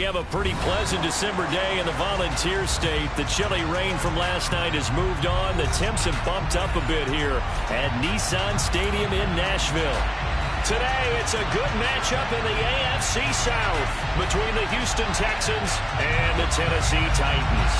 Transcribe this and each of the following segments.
have a pretty pleasant December day in the Volunteer State. The chilly rain from last night has moved on. The temps have bumped up a bit here at Nissan Stadium in Nashville. Today, it's a good matchup in the AFC South between the Houston Texans and the Tennessee Titans.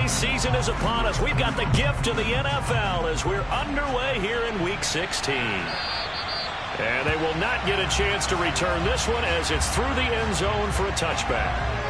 Season is upon us. We've got the gift of the NFL as we're underway here in Week 16. And they will not get a chance to return this one as it's through the end zone for a touchback.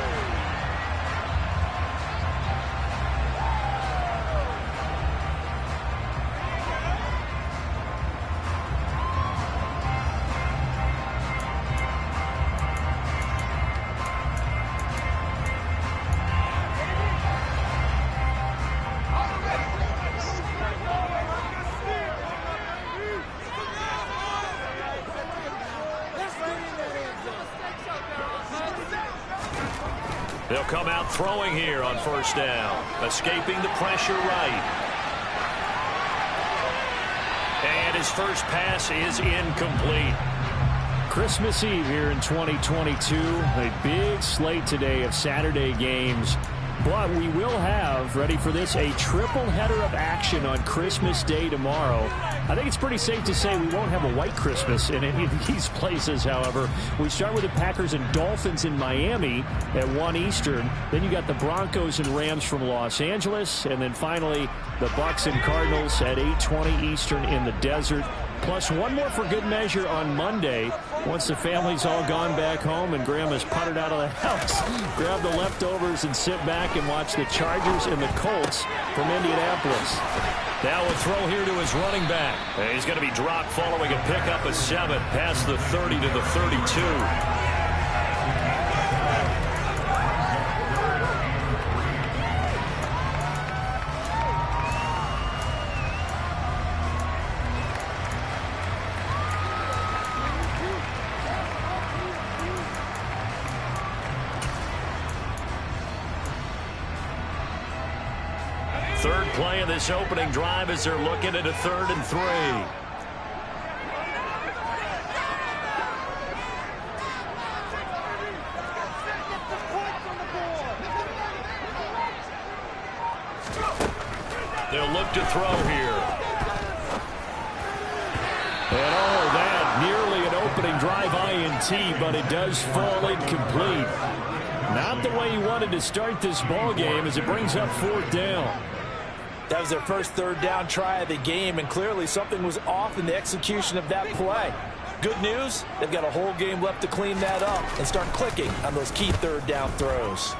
They'll come out throwing here on first down, escaping the pressure right. And his first pass is incomplete. Christmas Eve here in 2022. A big slate today of Saturday games. But we will have, ready for this, a triple header of action on Christmas Day tomorrow. I think it's pretty safe to say we won't have a white Christmas in any of these places, however. We start with the Packers and Dolphins in Miami at 1 Eastern. Then you got the Broncos and Rams from Los Angeles. And then finally, the Bucs and Cardinals at 8:20 Eastern in the desert. Plus one more for good measure on Monday. Once the family's all gone back home and Grandma's puttered out of the house, grab the leftovers and sit back and watch the Chargers and the Colts from Indianapolis. Now a throw here to his running back. He's going to be dropped following a pickup of 7 past the 30 to the 32. Third play of this opening drive as they're looking at a 3rd and 3. They'll look to throw here. And oh, that nearly an opening drive INT, but it does fall incomplete. Not the way he wanted to start this ball game as it brings up 4th down. That was their first 3rd down try of the game, and clearly something was off in the execution of that play. Good news, they've got a whole game left to clean that up and start clicking on those key 3rd down throws.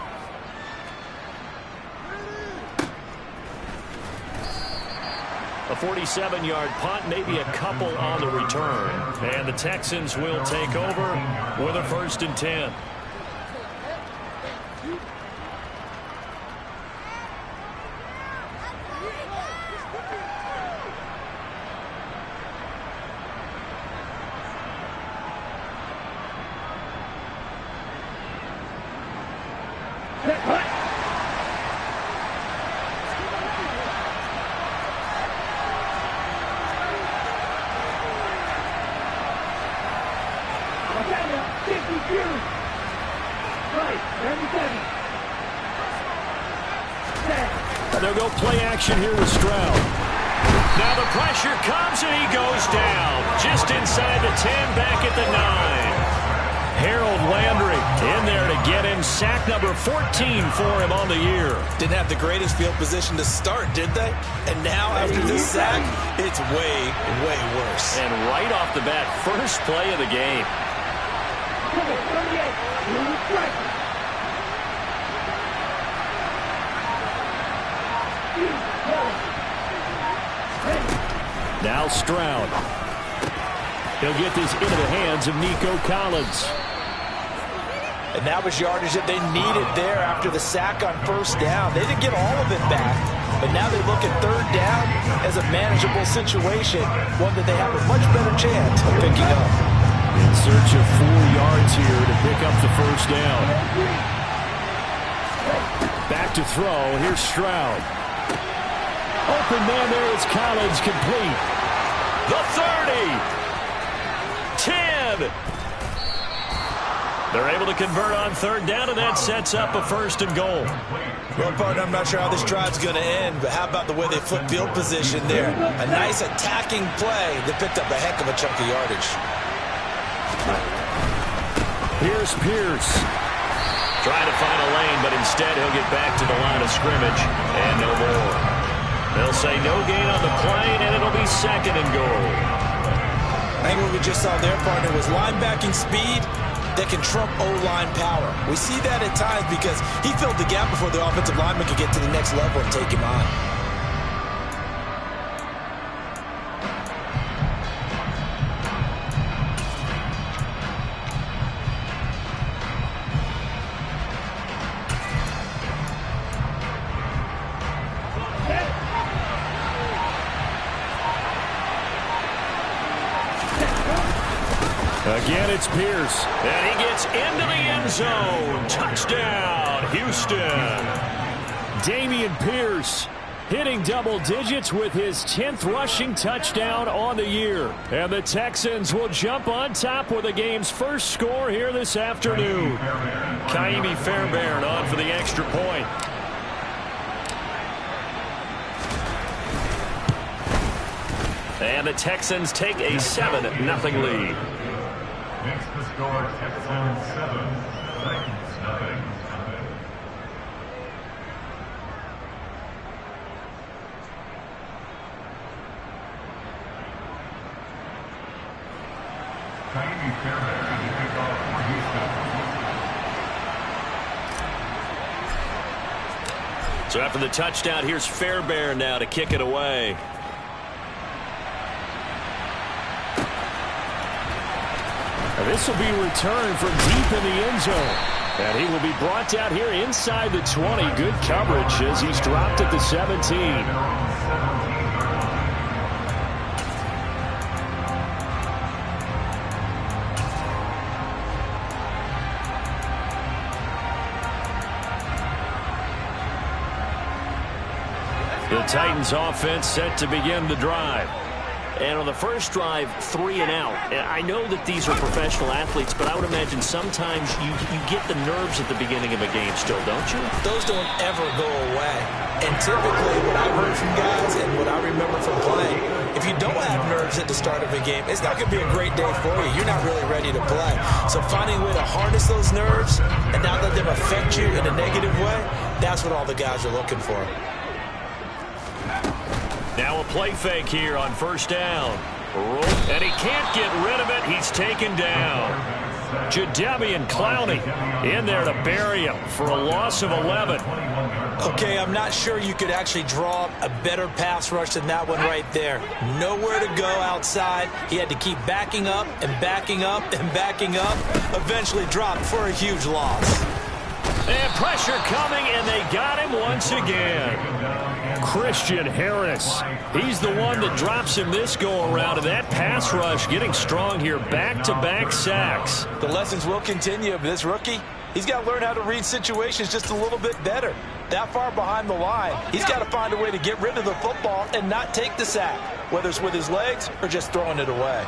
A 47-yard punt, maybe a couple on the return. And the Texans will take over with a 1st and 10. They'll go play action here with Stroud. Now the pressure comes and he goes down. Just inside the 10, back at the 9. Harold Landry in there to get him. Sack number 14 for him on the year. Didn't have the greatest field position to start, did they? And now after this sack, it's way, way worse. And right off the bat, first play of the game. Now Stroud. He'll get this into the hands of Nico Collins. And that was yardage that they needed there after the sack on first down. They didn't get all of it back, but now they look at 3rd down as a manageable situation, one that they have a much better chance of picking up. In search of 4 yards here to pick up the first down. Back to throw. Here's Stroud. Open man there is Collins, complete. The 30. 10. They're able to convert on third down, and that sets up a first and goal. Well, partner, I'm not sure how this drive's going to end, but how about the way they flip field position there? A nice attacking play that picked up a heck of a chunk of yardage. Here's Pierce. Trying to find a lane, but instead he'll get back to the line of scrimmage, and no more. They'll say no gain on the play, and it'll be second and goal. I think what we just saw there, partner, was linebacking speed that can trump O-line power. We see that at times because he filled the gap before the offensive lineman could get to the next level and take him on. Again, it's Pierce. And he gets into the end zone. Touchdown, Houston. Dameon Pierce hitting double digits with his 10th rushing touchdown on the year. And the Texans will jump on top with the game's first score here this afternoon. Kaimi Fairbairn on for the extra point. And the Texans take a 7-0 lead. Next the score, Texans 7, Titans 0. Kaimi Fairbairn to kick off for Houston. So after the touchdown, here's Fairbairn now to kick it away. This will be returned from deep in the end zone. And he will be brought down here inside the 20. Good coverage as he's dropped at the 17. The Titans offense set to begin the drive. And on the first drive, 3 and out. And I know that these are professional athletes, but I would imagine sometimes you get the nerves at the beginning of a game still, don't you? Those don't ever go away. And typically what I've heard from guys and what I remember from playing, if you don't have nerves at the start of a game, it's not going to be a great day for you. You're not really ready to play. So finding a way to harness those nerves and not let them affect you in a negative way, that's what all the guys are looking for. Now a play fake here on first down. And he can't get rid of it. He's taken down. Jadeveon Clowney in there to bury him for a loss of 11. Okay, I'm not sure you could actually draw a better pass rush than that one right there. Nowhere to go outside. He had to keep backing up and backing up and backing up. Eventually dropped for a huge loss. And pressure coming, and they got him once again. Christian Harris. He's the one that drops him this go-around, and that pass rush getting strong here. Back-to-back sacks. The lessons will continue, but this rookie, he's got to learn how to read situations just a little bit better. That far behind the line, he's got to find a way to get rid of the football and not take the sack, whether it's with his legs or just throwing it away.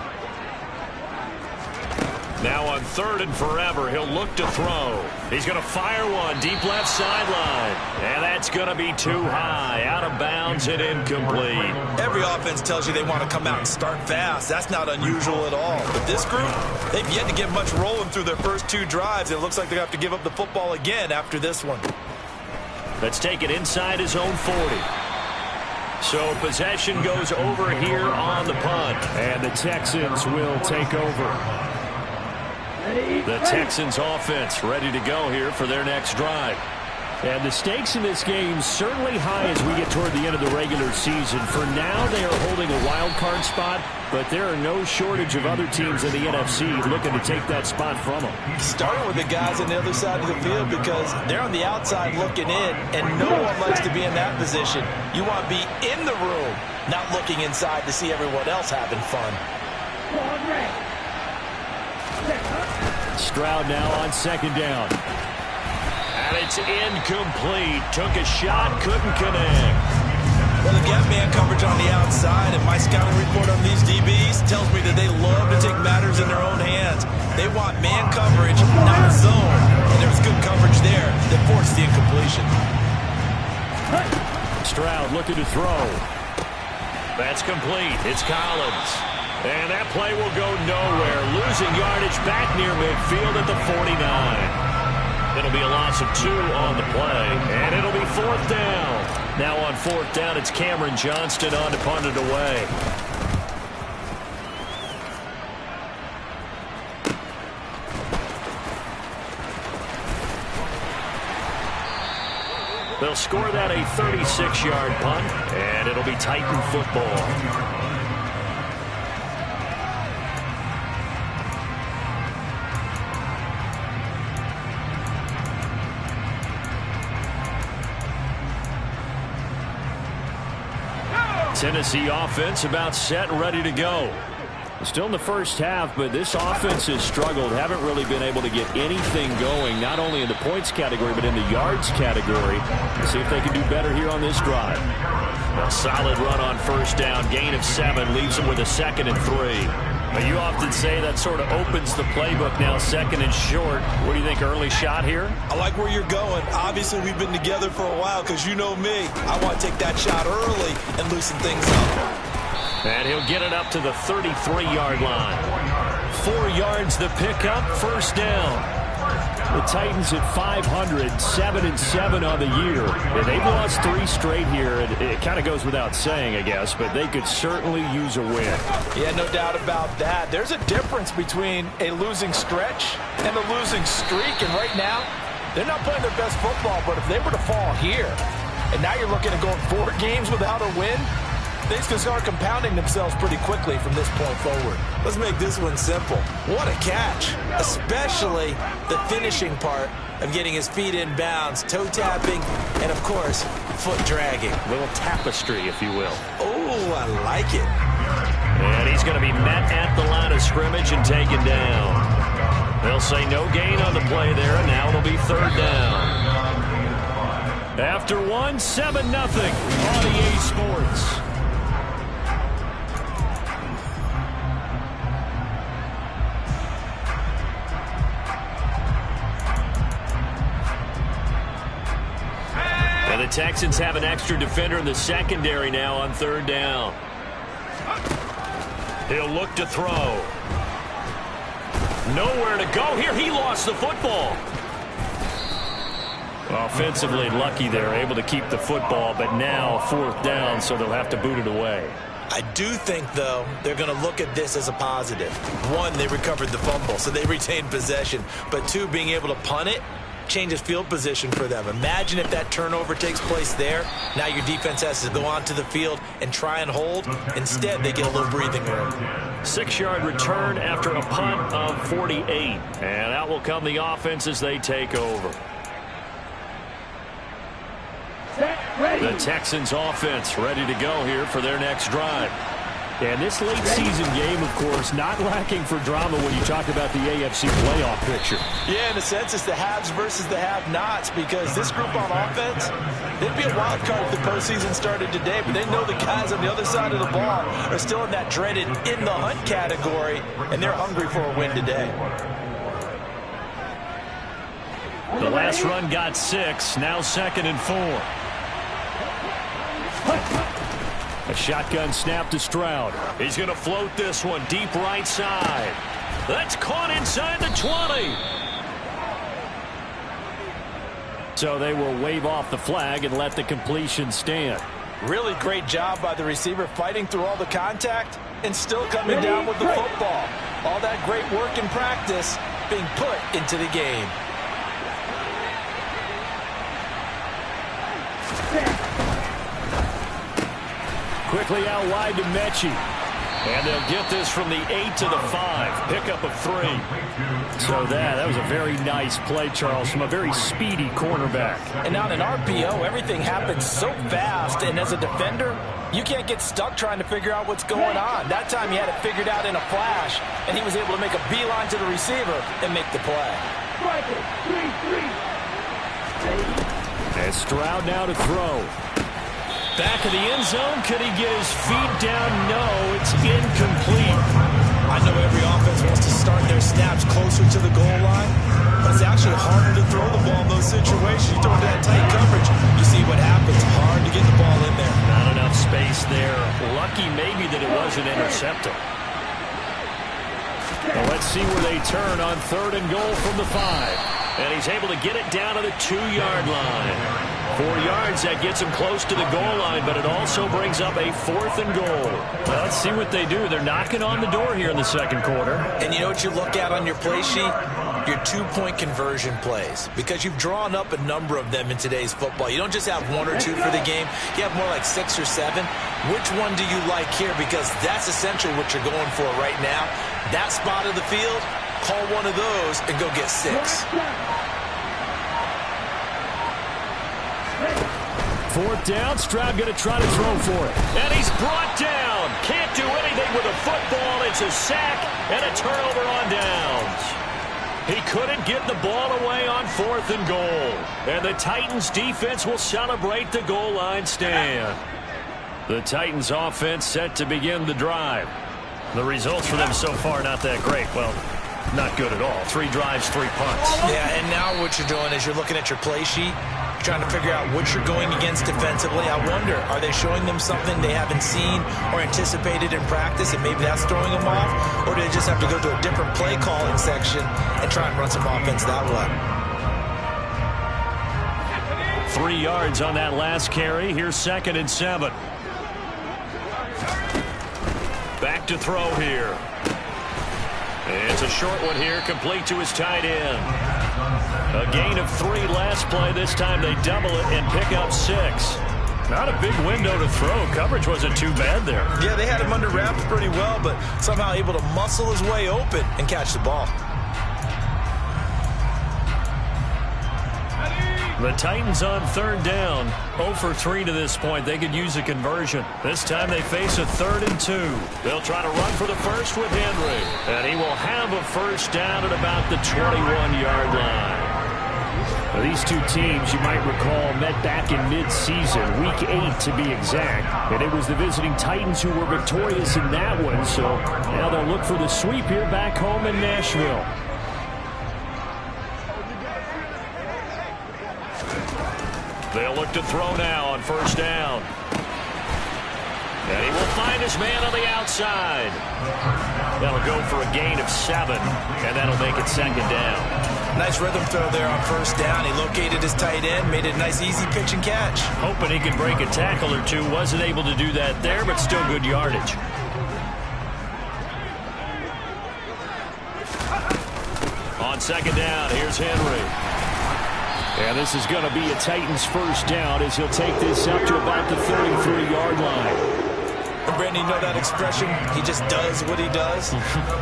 Now on 3rd and forever, he'll look to throw. He's going to fire one deep left sideline. And that's going to be too high. Out of bounds and incomplete. Every offense tells you they want to come out and start fast. That's not unusual at all. But this group, they've yet to get much rolling through their first 2 drives. It looks like they have to give up the football again after this one. Let's take it inside his own 40. So possession goes over here on the punt. And the Texans will take over. The Texans offense ready to go here for their next drive. And the stakes in this game certainly high as we get toward the end of the regular season. For now, they are holding a wild card spot, but there are no shortage of other teams in the NFC looking to take that spot from them. Starting with the guys on the other side of the field because they're on the outside looking in, and no one likes to be in that position. You want to be in the room, not looking inside to see everyone else having fun. Stroud now on second down. And it's incomplete. Took a shot, couldn't connect. Well, they've got man coverage on the outside, and my scouting report on these DBs tells me that they love to take matters in their own hands. They want man coverage, not zone. And there was good coverage there that forced the incompletion. Stroud looking to throw. That's complete. It's Collins. And that play will go nowhere. Losing yardage back near midfield at the 49. It'll be a loss of 2 on the play. And it'll be 4th down. Now on 4th down, it's Cameron Johnston on to punt it away. They'll score that a 36-yard punt, and it'll be Titan football. Tennessee offense about set and ready to go. Still in the first half, but this offense has struggled. Haven't really been able to get anything going, not only in the points category, but in the yards category. Let's see if they can do better here on this drive. A solid run on first down. Gain of 7 leaves them with a 2nd and 3. But you often say that sort of opens the playbook now, 2nd and short. What do you think, early shot here? I like where you're going. Obviously, we've been together for a while because you know me. I want to take that shot early and loosen things up. And he'll get it up to the 33-yard line. 4 yards the pickup, first down. The Titans at 500, 7-7 on the year. And they've lost 3 straight here. It kind of goes without saying, I guess, but they could certainly use a win. Yeah, no doubt about that. There's a difference between a losing stretch and a losing streak. And right now, they're not playing their best football, but if they were to fall here, and now you're looking at going 4 games without a win, things can start compounding themselves pretty quickly from this point forward. Let's make this one simple. What a catch, especially the finishing part of getting his feet in bounds, toe tapping, and of course, foot dragging. A little tapestry, if you will. Oh, I like it. And he's going to be met at the line of scrimmage and taken down. They'll say no gain on the play there, and now it'll be 3rd down. After 1, 7-0 on EA Sports. And the Texans have an extra defender in the secondary now on 3rd down. He'll look to throw. Nowhere to go here. He lost the football. Offensively lucky there, able to keep the football, but now 4th down, so they'll have to boot it away. I do think, though, they're going to look at this as a positive. 1, they recovered the fumble, so they retained possession. But 2, being able to punt it changes field position for them. Imagine if that turnover takes place there. Now your defense has to go onto the field and try and hold. Instead, they get a little breathing room. 6-yard return after a punt of 48. And out will come the offense as they take over. The Texans offense ready to go here for their next drive. And this late season game, of course, not lacking for drama when you talk about the AFC playoff picture. Yeah, in a sense, it's the haves versus the have-nots, because this group on offense, they'd be a wild card if the postseason started today, but they know the guys on the other side of the ball are still in that dreaded in-the-hunt category, and they're hungry for a win today. The last run got 6, now 2nd and 4. A shotgun snap to Stroud. He's going to float this one deep right side. That's caught inside the 20. So they will wave off the flag and let the completion stand. Really great job by the receiver fighting through all the contact and still coming down with the football. All that great work in practice being put into the game. Quickly out wide to Mechie. And they'll get this from the 8 to the 5. Pickup of 3. So that was a very nice play, Charles, from a very speedy cornerback. And now in RPO, everything happens so fast. And as a defender, you can't get stuck trying to figure out what's going on. That time he had it figured out in a flash, and he was able to make a beeline to the receiver and make the play. And Stroud now to throw. Back of the end zone. Could he get his feet down? No, it's incomplete. I know every offense wants to start their snaps closer to the goal line, but it's actually harder to throw the ball in those situations. You throw into that tight coverage, you see what happens. Hard to get the ball in there. Not enough space there. Lucky maybe that it wasn't intercepted. Well, let's see where they turn on 3rd and goal from the 5. And he's able to get it down to the 2-yard line. 4 yards, that gets him close to the goal line, but it also brings up a 4th and goal. Well, let's see what they do. They're knocking on the door here in the second quarter. And you know what you look at on your play sheet? Your 2-point conversion plays. Because you've drawn up a number of them in today's football. You don't just have 1 or 2 for the game. You have more like 6 or 7. Which one do you like here? Because that's essentially what you're going for right now. That spot of the field, call one of those and go get 6. 4th down, Stroud going to try to throw for it. And he's brought down. Can't do anything with a football. It's a sack and a turnover on downs. He couldn't get the ball away on 4th and goal. And the Titans defense will celebrate the goal line stand. The Titans offense set to begin the drive. The results for them so far not that great. Well, not good at all. 3 drives, 3 punts. Yeah, and now what you're doing is you're looking at your play sheet, trying to figure out what you're going against defensively. I wonder, are they showing them something they haven't seen or anticipated in practice, and maybe that's throwing them off? Or do they just have to go to a different play calling section and try and run some offense that way? 3 yards on that last carry. Here's 2nd and 7. Back to throw here. It's a short one here, complete to his tight end. A gain of 3 last play. This time they double it and pick up 6. Not a big window to throw. Coverage wasn't too bad there. Yeah, they had him under wraps pretty well, but somehow able to muscle his way open and catch the ball. The Titans on 3rd down. 0 for 3 to this point. They could use a conversion. This time they face a 3rd and 2. They'll try to run for the first with Henry. And he will have a first down at about the 21-yard line. Now, these two teams, you might recall, met back in mid-season, week 8 to be exact. And it was the visiting Titans who were victorious in that one. So now they'll look for the sweep here back home in Nashville. They'll look to throw now on 1st down. And he will find his man on the outside. That'll go for a gain of 7, and that'll make it 2nd down. Nice rhythm throw there on 1st down. He located his tight end, made it a nice easy pitch and catch. Hoping he could break a tackle or two. Wasn't able to do that there, but still good yardage. On 2nd down, here's Henry. And this is going to be a Titans first down as he'll take this up to about the 33-yard line. And Brandon, you know that expression, he just does what he does?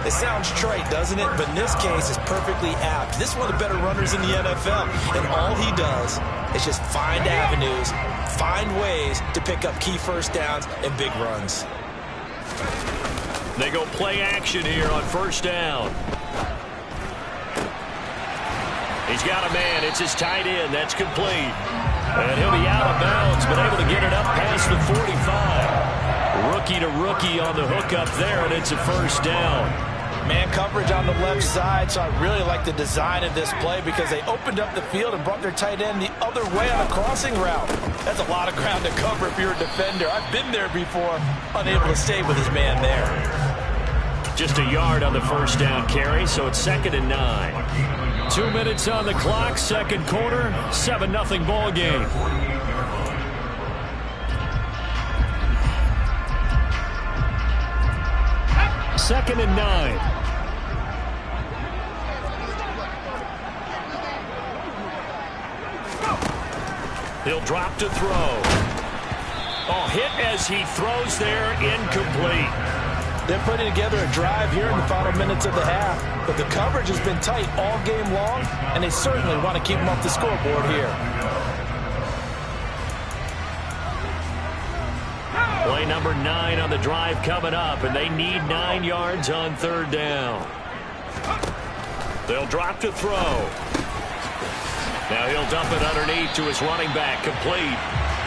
It sounds trite, doesn't it? But in this case, it's perfectly apt. This is one of the better runners in the NFL. And all he does is just find avenues, find ways to pick up key first downs and big runs. They go play action here on 1st down. He's got a man. It's his tight end. That's complete. And he'll be out of bounds, but able to get it up past the 45. Rookie to rookie on the hook up there, and it's a first down. Man coverage on the left side, so I really like the design of this play because they opened up the field and brought their tight end the other way on a crossing route. That's a lot of ground to cover if you're a defender. I've been there before, unable to stay with his man there. Just a yard on the first down carry, so it's 2nd and 9. 2 minutes on the clock, second quarter, 7-0 ball game. Second and 9. He'll drop to throw. Oh, hit as he throws there, incomplete. They're putting together a drive here in the final minutes of the half, but the coverage has been tight all game long, and they certainly want to keep them off the scoreboard here. Play number 9 on the drive coming up, and they need 9 yards on third down. They'll drop to throw. Now he'll dump it underneath to his running back, complete.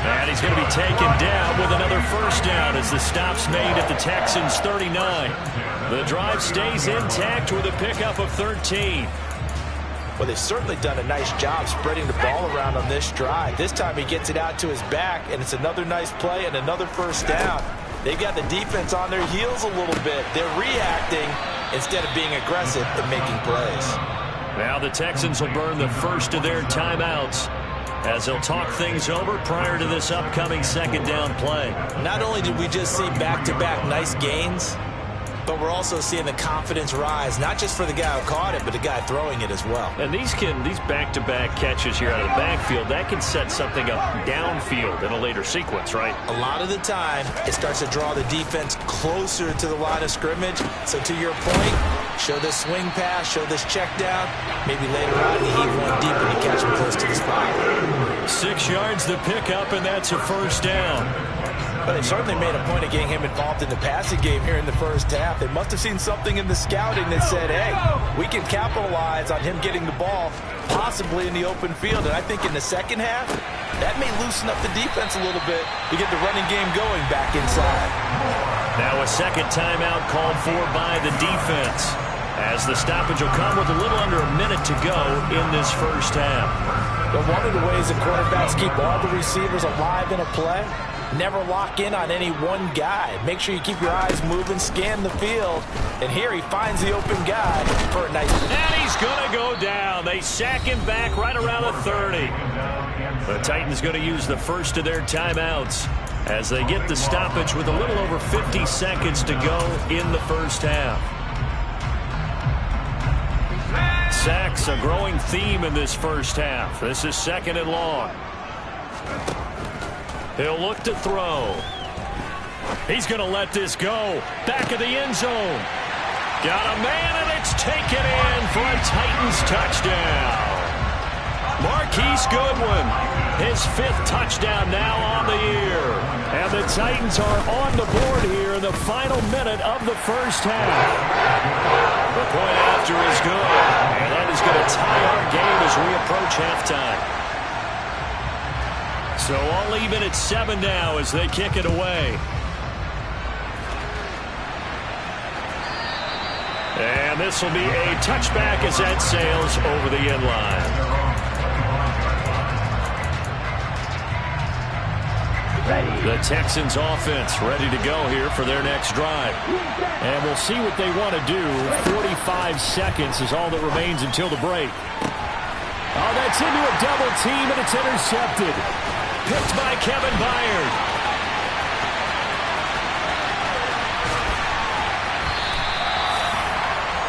And he's going to be taken down with another first down as the stop's made at the Texans' 39. The drive stays intact with a pickup of 13. Well, they've certainly done a nice job spreading the ball around on this drive. This time he gets it out to his back, and it's another nice play and another first down. They've got the defense on their heels a little bit. They're reacting instead of being aggressive and making plays. Now the Texans will burn the first of their timeouts as they'll talk things over prior to this upcoming second down play. Not only did we just see back-to-back nice gains, but we're also seeing the confidence rise, not just for the guy who caught it, but the guy throwing it as well. And these back-to-back catches here out of the backfield, that can set something up downfield in a later sequence, right? A lot of the time, it starts to draw the defense closer to the line of scrimmage. So to your point, show this swing pass, show this check down. Maybe later on, you heave one deep and you catch him close to the spot. 6 yards to pick up, and that's a first down. But they certainly made a point of getting him involved in the passing game here in the first half. They must have seen something in the scouting that said, hey, we can capitalize on him getting the ball, possibly in the open field. And I think in the second half, that may loosen up the defense a little bit to get the running game going back inside. Now a second timeout called for by the defense, as the stoppage will come with a little under a minute to go in this first half. But one of the ways that quarterbacks keep all the receivers alive in a play, never lock in on any one guy. Make sure you keep your eyes moving, scan the field. And here he finds the open guy for a nice... And he's going to go down. They sack him back right around the 30. The Titans going to use the first of their timeouts as they get the stoppage with a little over 50 seconds to go in the first half. Sacks, a growing theme in this first half. This is second and long. He'll look to throw. He's going to let this go. Back of the end zone. Got a man, and it's taken in for a Titans touchdown. Marquise Goodwin, his 5th touchdown now on the year. And the Titans are on the board here in the final minute of the first half. The point after is good, and that is going to tie our game as we approach halftime. So all even at 7 now as they kick it away. And this will be a touchback as that sails over the end line. The Texans offense ready to go here for their next drive. And we'll see what they want to do. 45 seconds is all that remains until the break. Oh, that's into a double team, and it's intercepted. Picked by Kevin Byard.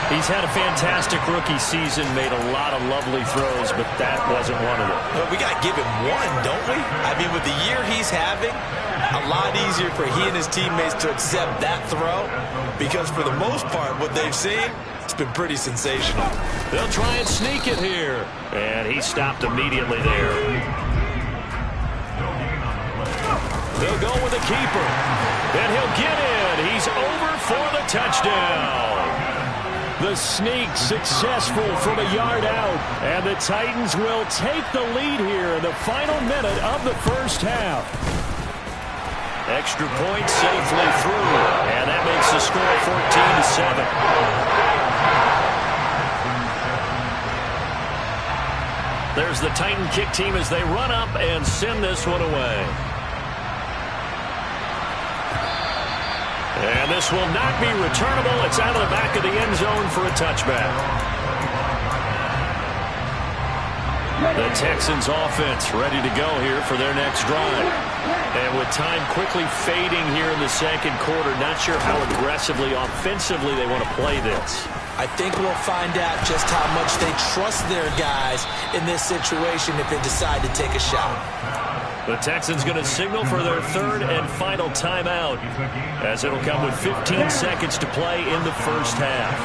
He's had a fantastic rookie season, made a lot of lovely throws, but that wasn't one of them. Well, we got to give him one, don't we? I mean, with the year he's having, a lot easier for he and his teammates to accept that throw, because for the most part, what they've seen, it's been pretty sensational. They'll try and sneak it here, and he stopped immediately there. They'll go with the keeper, and he'll get in. He's over for the touchdown. The sneak successful from a yard out, and the Titans will take the lead here in the final minute of the first half. Extra point safely through, and that makes the score 14-7. There's the Titan kick team as they run up and send this one away. And this will not be returnable. It's out of the back of the end zone for a touchback. The Texans offense ready to go here for their next drive. And with time quickly fading here in the second quarter, not sure how aggressively, offensively they want to play this. I think we'll find out just how much they trust their guys in this situation if they decide to take a shot. The Texans going to signal for their third and final timeout, as it'll come with 15 seconds to play in the first half.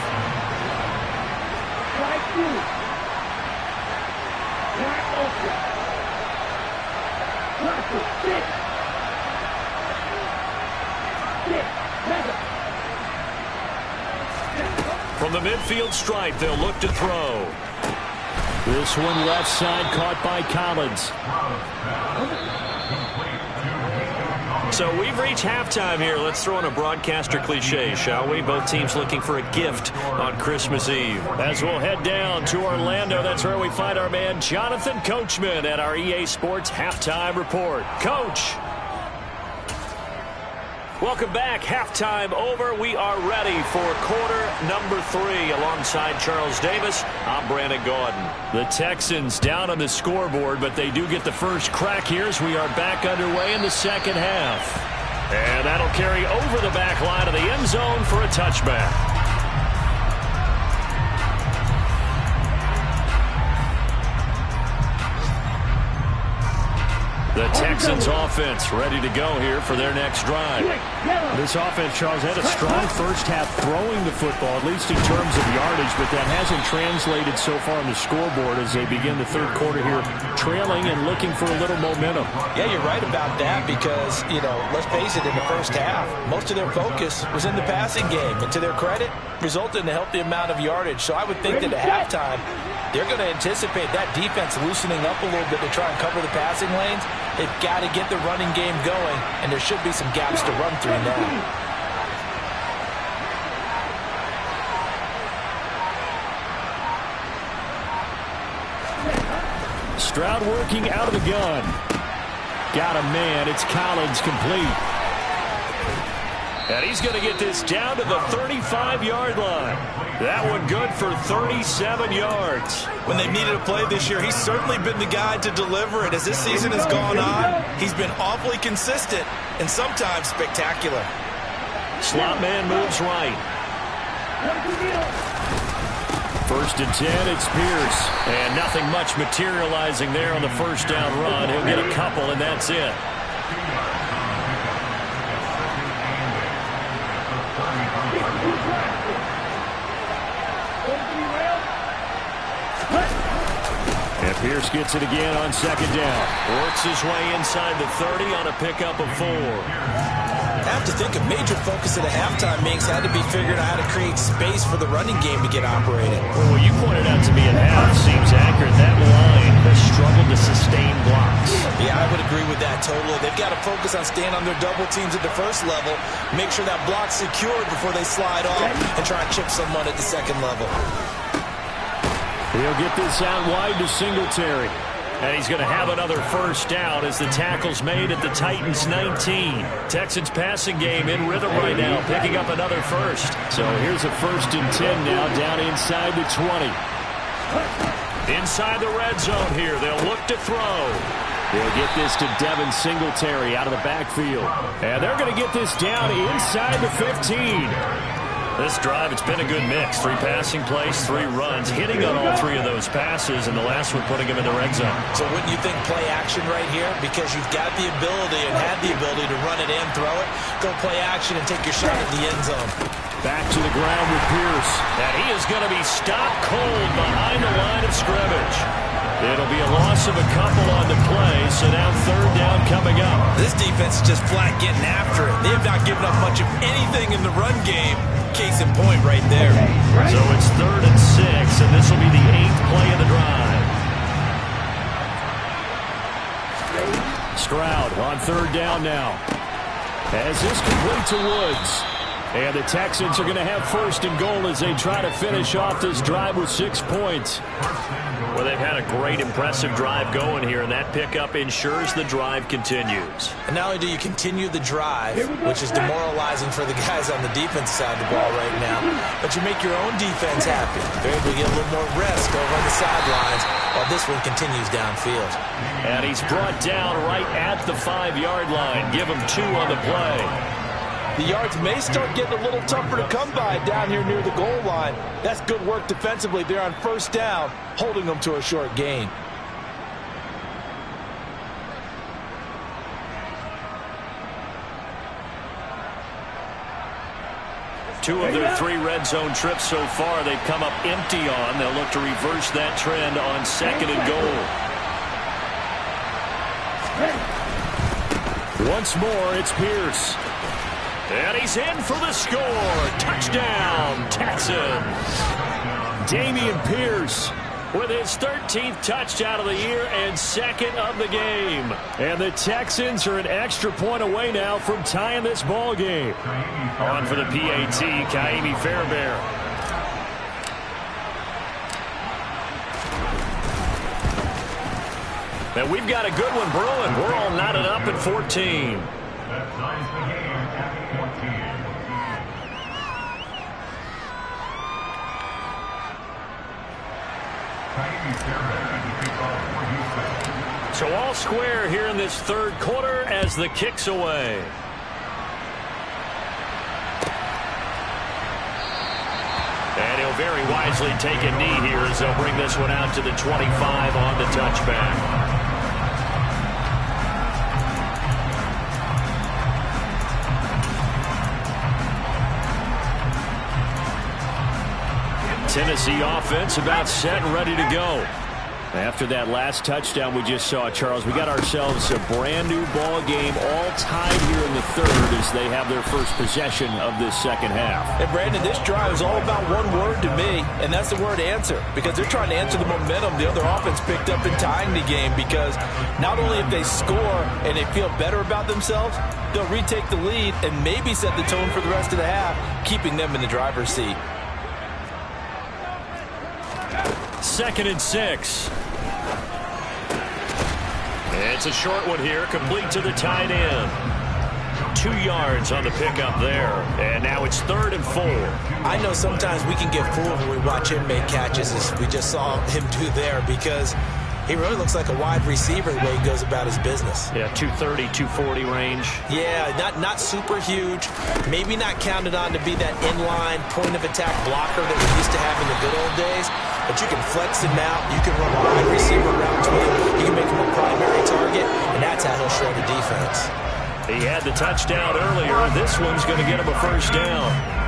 From the midfield stripe, they'll look to throw. This one left side, caught by Collins. So we've reached halftime here. Let's throw in a broadcaster cliche, shall we? Both teams looking for a gift on Christmas Eve. As we'll head down to Orlando, that's where we find our man Jonathan Coachman at our EA Sports Halftime Report. Coach! Welcome back. Halftime over. We are ready for quarter number 3. Alongside Charles Davis, I'm Brandon Gaudin. The Texans down on the scoreboard, but they do get the first crack here as we are back underway in the second half. And that'll carry over the back line of the end zone for a touchback. The Texans offense ready to go here for their next drive. This offense, Charles, had a strong first half throwing the football, at least in terms of yardage, but that hasn't translated so far on the scoreboard as they begin the third quarter here, trailing and looking for a little momentum. Yeah, you're right about that because, let's face it, in the first half, most of their focus was in the passing game. And to their credit, resulted in a healthy amount of yardage. So I would think that at halftime, they're going to anticipate that defense loosening up a little bit to try and cover the passing lanes. They've got to get the running game going, and there should be some gaps to run through now. Stroud working out of the gun. Got a man. It's Collins, complete. And he's going to get this down to the 35-yard line. That one good for 37 yards. When they've needed a play this year, he's certainly been the guy to deliver it. As this season has gone on, he's been awfully consistent and sometimes spectacular. Slot man moves right. First and 10, it's Pierce. And nothing much materializing there on the first down run. He'll get a couple, and that's it. And Pierce gets it again on second down. Works his way inside the 30 on a pickup of 4. I have to think a major focus at the halftime meetings had to be figuring out how to create space for the running game to get operated. Well, what you pointed out to me at half seems accurate. That line has struggled to sustain blocks. Yeah, I would agree with that totally. They've got to focus on staying on their double teams at the first level, make sure that block's secured before they slide off, and try and chip someone at the second level. He'll get this out wide to Singletary. And he's going to have another first down as the tackle's made at the Titans' 19. Texans passing game in rhythm right now, picking up another first. So here's a 1st and 10 now down inside the 20. Inside the red zone here, they'll look to throw. They'll get this to Devin Singletary out of the backfield. And they're going to get this down inside the 15. This drive, it's been a good mix. 3 passing plays, 3 runs, hitting on all 3 of those passes, and the last one putting him in the red zone. So wouldn't you think play action right here? Because you've got the ability and had the ability to run it and throw it. Go play action and take your shot at the end zone. Back to the ground with Pierce. And he is going to be stopped cold behind the line of scrimmage. It'll be a loss of a couple on the play, so now 3rd down coming up. This defense is just flat getting after it. They have not given up much of anything in the run game. Case in point right there. So it's 3rd and 6, and this will be the 8th play of the drive. Stroud on 3rd down now. As this complete to Woods. And the Texans are going to have 1st and goal as they try to finish off this drive with 6 points. Well, they've had a great, impressive drive going here, and that pickup ensures the drive continues. And not only do you continue the drive, which is demoralizing for the guys on the defense side of the ball right now, but you make your own defense happy. They're able to get a little more rest over on the sidelines while this one continues downfield. And he's brought down right at the 5-yard line. Give him 2 on the play. The yards may start getting a little tougher to come by down here near the goal line. That's good work defensively. They're on 1st down, holding them to a short gain. 2 of their 3 red zone trips so far, they've come up empty on. They'll look to reverse that trend on 2nd and goal. Once more, it's Pierce. And he's in for the score. Touchdown, Texans. Dameon Pierce with his 13th touchdown of the year and 2nd of the game. And the Texans are an extra point away now from tying this ball game. On for the PAT, Kaimi Fairbairn. And we've got a good one brewing. We're all knotted up at 14. That ties the game at 14. So all square here in this 3rd quarter as the kick's away. And he'll very wisely take a knee here as they'll bring this one out to the 25 on the touchback. Tennessee offense about set and ready to go. After that last touchdown we just saw, Charles, we got ourselves a brand new ball game, all tied here in the 3rd as they have their first possession of this 2nd half. And Brandon, this drive is all about one word to me, and that's the word answer, because they're trying to answer the momentum the other offense picked up in tying the game, because not only if they score and they feel better about themselves, they'll retake the lead and maybe set the tone for the rest of the half, keeping them in the driver's seat. 2nd and 6. It's a short one here, complete to the tight end. 2 yards on the pickup there. And now it's 3rd and 4. I know sometimes we can get fooled when we watch him make catches, as we just saw him do there, because he really looks like a wide receiver the way he goes about his business. Yeah, 230, 240 range. Yeah, not super huge. Maybe not counted on to be that inline point-of-attack blocker that we used to have in the good old days. But you can flex him out. You can run wide receiver routes with him. You can make him a primary target, and that's how he'll shred the defense. He had the touchdown earlier. This one's going to get him a 1st down.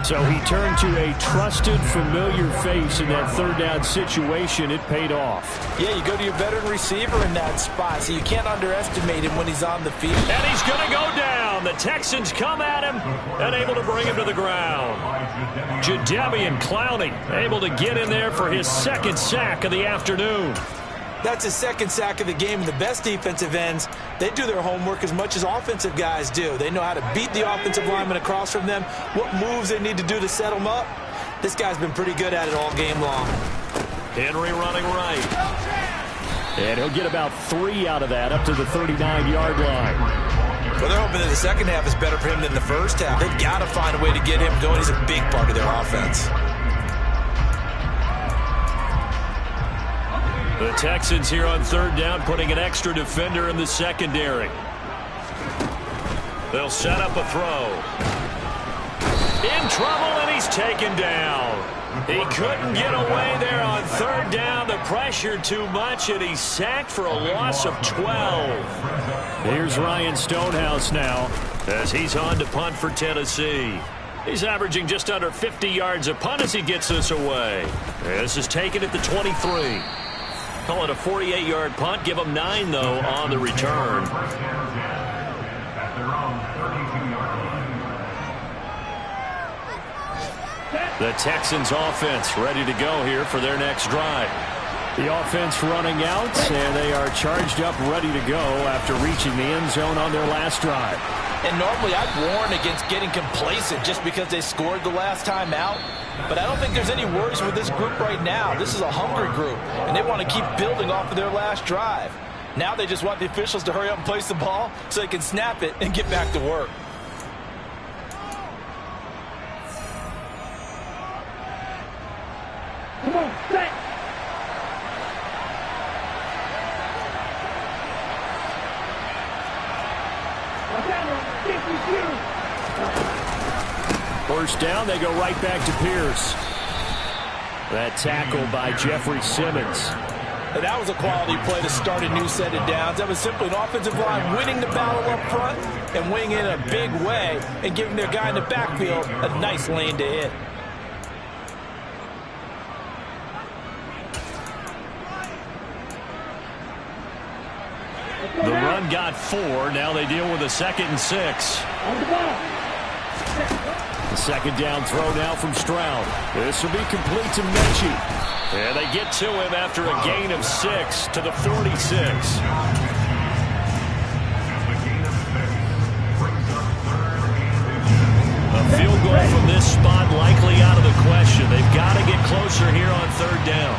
So he turned to a trusted, familiar face in that 3rd down situation. It paid off. Yeah, you go to your veteran receiver in that spot, so you can't underestimate him when he's on the field. And he's going to go down. The Texans come at him and able to bring him to the ground. Jadeveon Clowney able to get in there for his 2nd sack of the afternoon. That's his 2nd sack of the game. The best defensive ends, they do their homework as much as offensive guys do. They know how to beat the offensive lineman across from them, what moves they need to do to set them up. This guy's been pretty good at it all game long. Henry running right. And he'll get about 3 out of that, up to the 39-yard line. Well, they're hoping that the 2nd half is better for him than the 1st half. They've got to find a way to get him going. He's a big part of their offense. The Texans here on 3rd down, putting an extra defender in the secondary. They'll set up a throw. In trouble, and he's taken down. He couldn't get away there on 3rd down. The pressure too much, and he's sacked for a loss of 12. Here's Ryan Stonehouse now as he's on to punt for Tennessee. He's averaging just under 50 yards a punt as he gets this away. This is taken at the 23. Call it a 48-yard punt. Give them 9, though, on the return. The Texans offense ready to go here for their next drive. The offense running out, and they are charged up, ready to go after reaching the end zone on their last drive. And normally I'd warn against getting complacent just because they scored the last time out. But I don't think there's any worries with this group right now. This is a hungry group, and they want to keep building off of their last drive. Now they just want the officials to hurry up and place the ball so they can snap it and get back to work. Come on, set. First down, they go right back to Pierce. That tackle by Jeffrey Simmons. And that was a quality play to start a new set of downs. That was simply an offensive line winning the battle up front and winning in a big way and giving their guy in the backfield a nice lane to hit. The run got 4. Now they deal with a 2nd and 6. The second down throw now from Stroud. This will be complete to Mechie. And they get to him after a gain of 6 to the 46. A field goal from this spot likely out of the question. They've got to get closer here on 3rd down.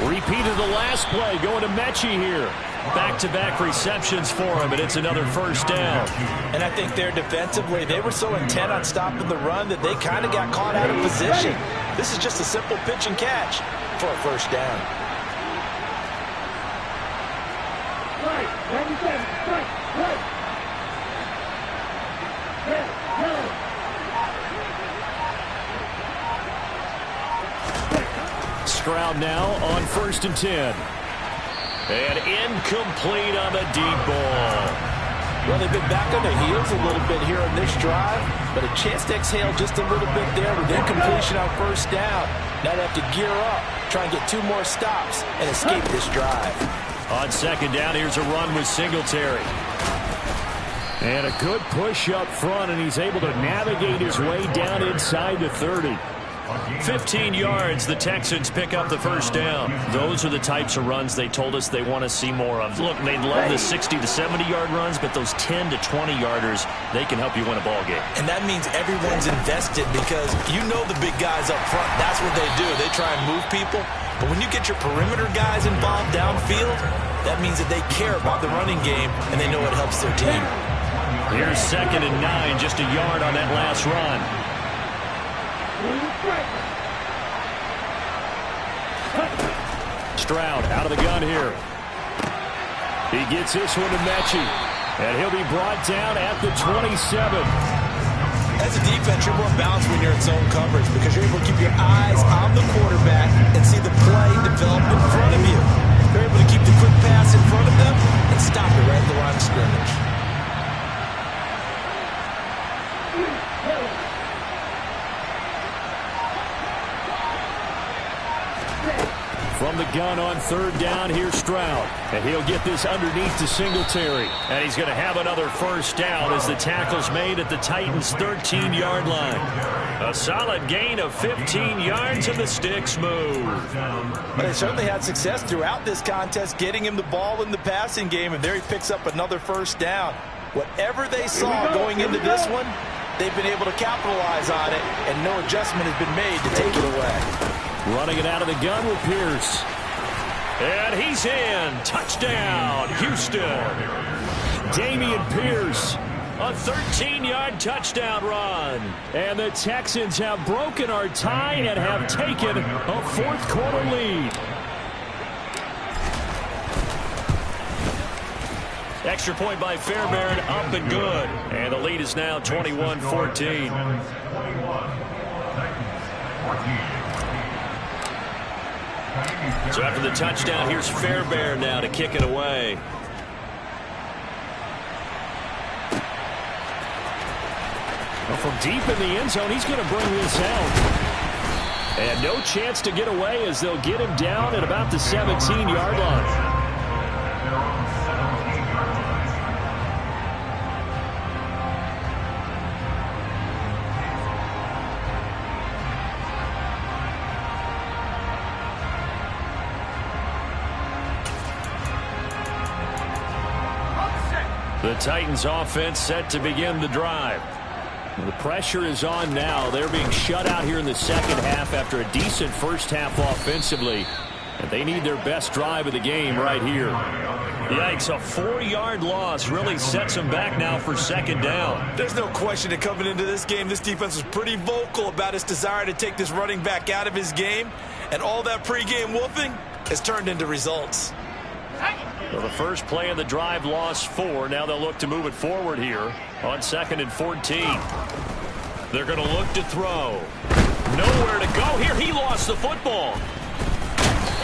Repeat of the last play, going to Mechie here. Back-to-back receptions for him, and it's another 1st down. And I think there defensively, they were so intent on stopping the run that they kind of got caught out of position. This is just a simple pitch and catch for a 1st down. Stroud now on 1st and 10. And incomplete on the deep ball. Well, they've been back on their heels a little bit here on this drive, but a chance to exhale just a little bit there with incompletion on 1st down. Now they have to gear up, try and get 2 more stops and escape this drive. On 2nd down, here's a run with Singletary. And a good push up front, and he's able to navigate his way down inside the 30. 15 yards, the Texans pick up the 1st down. Those are the types of runs they told us they want to see more of. Look, they love the 60 to 70-yard runs, but those 10 to 20-yarders, they can help you win a ball game. And that means everyone's invested because you know the big guys up front. That's what they do. They try and move people. But when you get your perimeter guys involved downfield, that means that they care about the running game and they know it helps their team. Here's 2nd and 9, just a yard on that last run. Stroud out of the gun here. He gets this one to Mechie, and he'll be brought down at the 27. As a defense, you're more balanced when you're in zone coverage because you're able to keep your eyes on the quarterback and see the play develop in front of you. You're able to keep the quick pass in front of them and stop it right at the line of scrimmage. From the gun on 3rd down, here's Stroud. And he'll get this underneath to Singletary. And he's going to have another 1st down as the tackle's made at the Titans' 13-yard line. A solid gain of 15 yards and the sticks move. But they certainly had success throughout this contest getting him the ball in the passing game, and there he picks up another 1st down. Whatever they saw going into this one, they've been able to capitalize on it, and no adjustment has been made to take it away. Running it out of the gun with Pierce. And he's in. Touchdown, Houston. Dameon Pierce, a 13-yard touchdown run. And the Texans have broken our tie and have taken a 4th quarter lead. Extra point by Fairbairn, up and good. And the lead is now 21-14. So after the touchdown, here's Fairbairn now to kick it away. Well, from deep in the end zone, he's going to bring this out. And no chance to get away as they'll get him down at about the 17-yard line. The Titans offense set to begin the drive. The pressure is on now. They're being shut out here in the 2nd half after a decent 1st half offensively. And they need their best drive of the game right here. Yikes, a 4-yard loss really sets them back now for 2nd down. There's no question that coming into this game, this defense was pretty vocal about its desire to take this running back out of his game. And all that pregame wolfing has turned into results. Well, the first play of the drive lost 4. Now they'll look to move it forward here on 2nd and 14. They're going to look to throw. Nowhere to go here. He lost the football.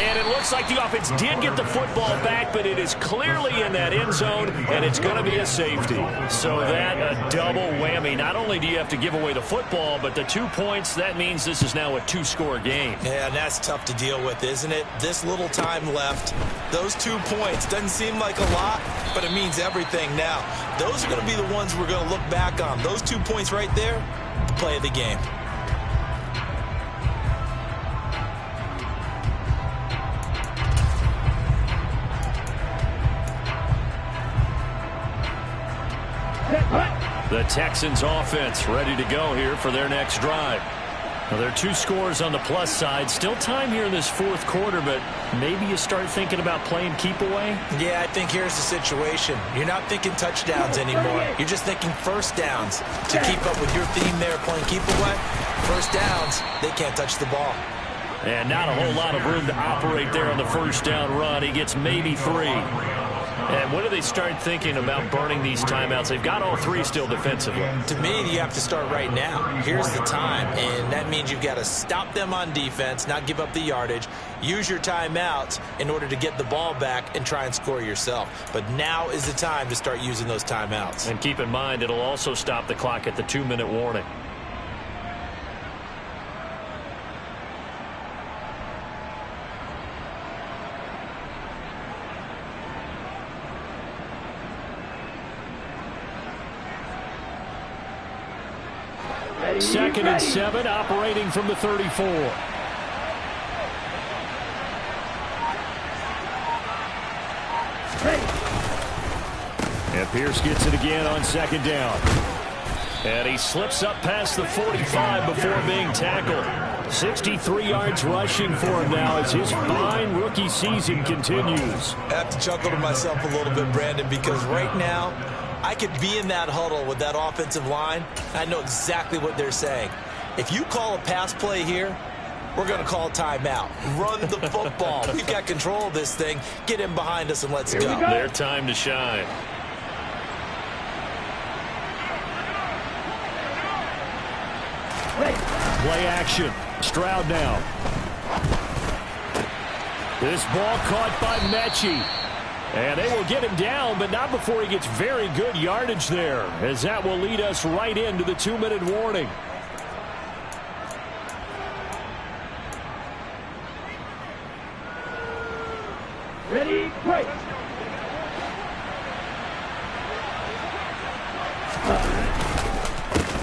And it looks like the offense did get the football back, but it is clearly in that end zone, and it's going to be a safety. So that a double whammy. Not only do you have to give away the football, but the 2 points, that means this is now a 2-score game. Yeah, and that's tough to deal with, isn't it? This little time left. Those 2 points doesn't seem like a lot, but it means everything now. Those are going to be the ones we're going to look back on. Those 2 points right there, the play of the game. The Texans offense ready to go here for their next drive. Now, there are 2 scores on the plus side. Still time here in this 4th quarter, but maybe you start thinking about playing keep away? Yeah, I think here's the situation. You're not thinking touchdowns anymore. You're just thinking first downs. To keep up with your theme there, playing keep away, first downs, they can't touch the ball. And not a whole lot of room to operate there on the first down run. He gets maybe 3. And when do they start thinking about burning these timeouts? They've got all 3 still defensively. To me, you have to start right now. Here's the time, and that means you've got to stop them on defense, not give up the yardage, use your timeouts in order to get the ball back and try and score yourself. But now is the time to start using those timeouts. And keep in mind, it'll also stop the clock at the 2-minute warning. Second and 7, operating from the 34. And Pierce gets it again on 2nd down. And he slips up past the 45 before being tackled. 63 yards rushing for him now as his fine rookie season continues. I have to chuckle to myself a little bit, Brandon, because right now I could be in that huddle with that offensive line. I know exactly what they're saying. If you call a pass play here, we're going to call timeout. Run the football. We've got control of this thing. Get him behind us and let's go. Their time to shine. Play action. Stroud now. This ball caught by Mechie. And they will get him down, but not before he gets very good yardage there, as that will lead us right into the 2-minute warning. Ready, break.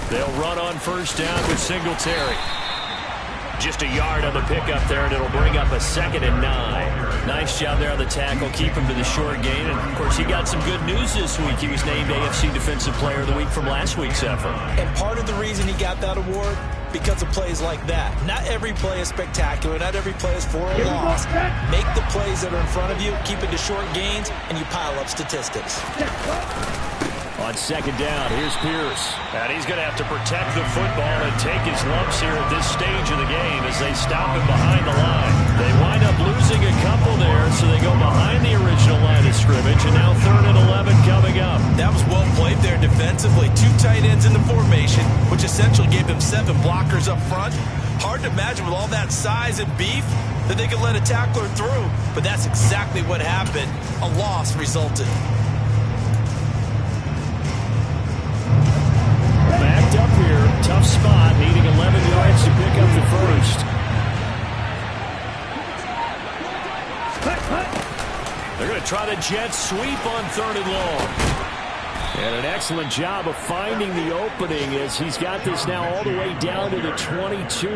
They'll run on first down with Singletary. Just a yard on the pickup there, and it'll bring up a 2nd and 9. Nice job there on the tackle. Keep him to the short gain. And, of course, he got some good news this week. He was named AFC Defensive Player of the Week from last week's effort. And part of the reason he got that award, because of plays like that. Not every play is spectacular. Not every play is for a loss. Make the plays that are in front of you, keep it to short gains, and you pile up statistics. On 2nd down, here's Pierce. And he's going to have to protect the football and take his lumps here at this stage of the game as they stop him behind the line. They wind up losing a couple there, so they go behind the original line of scrimmage, and now 3rd and 11 coming up. That was well played there defensively. 2 tight ends in the formation, which essentially gave them 7 blockers up front. Hard to imagine with all that size and beef that they could let a tackler through, but that's exactly what happened. A loss resulted. Backed up here, tough spot, needing 11 yards to pick up the first. They're going to try the jet sweep on 3rd and long. And an excellent job of finding the opening as he's got this now all the way down to the 22.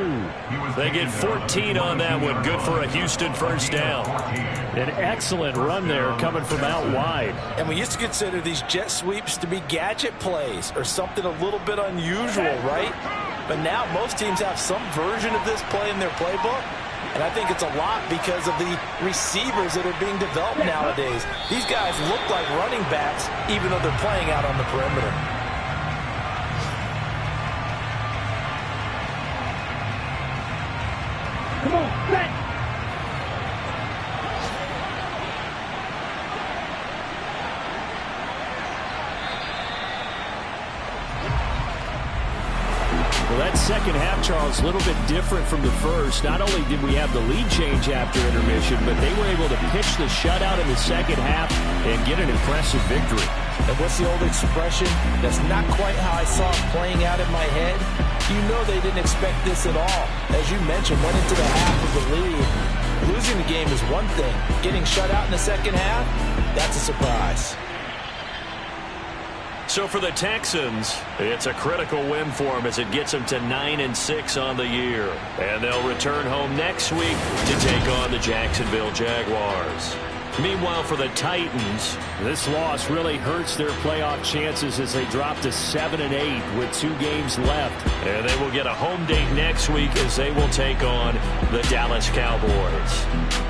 They get 14 on that one. Good for a Houston first down. An excellent run there coming from out wide. And we used to consider these jet sweeps to be gadget plays or something a little bit unusual, right? But now most teams have some version of this play in their playbook. And I think it's a lot because of the receivers that are being developed nowadays. These guys look like running backs even though they're playing out on the perimeter. Come on, back. Charles, a little bit different from the first. Not only did we have the lead change after intermission, but they were able to pitch the shutout in the second half and get an impressive victory. And what's the old expression? That's not quite how I saw it playing out in my head. You know they didn't expect this at all. As you mentioned, went into the half of the lead. Losing the game is one thing. Getting shut out in the second half, that's a surprise. So for the Texans, it's a critical win for them as it gets them to 9-6 on the year. And they'll return home next week to take on the Jacksonville Jaguars. Meanwhile, for the Titans, this loss really hurts their playoff chances as they drop to 7-8 with 2 games left. And they will get a home date next week as they will take on the Dallas Cowboys.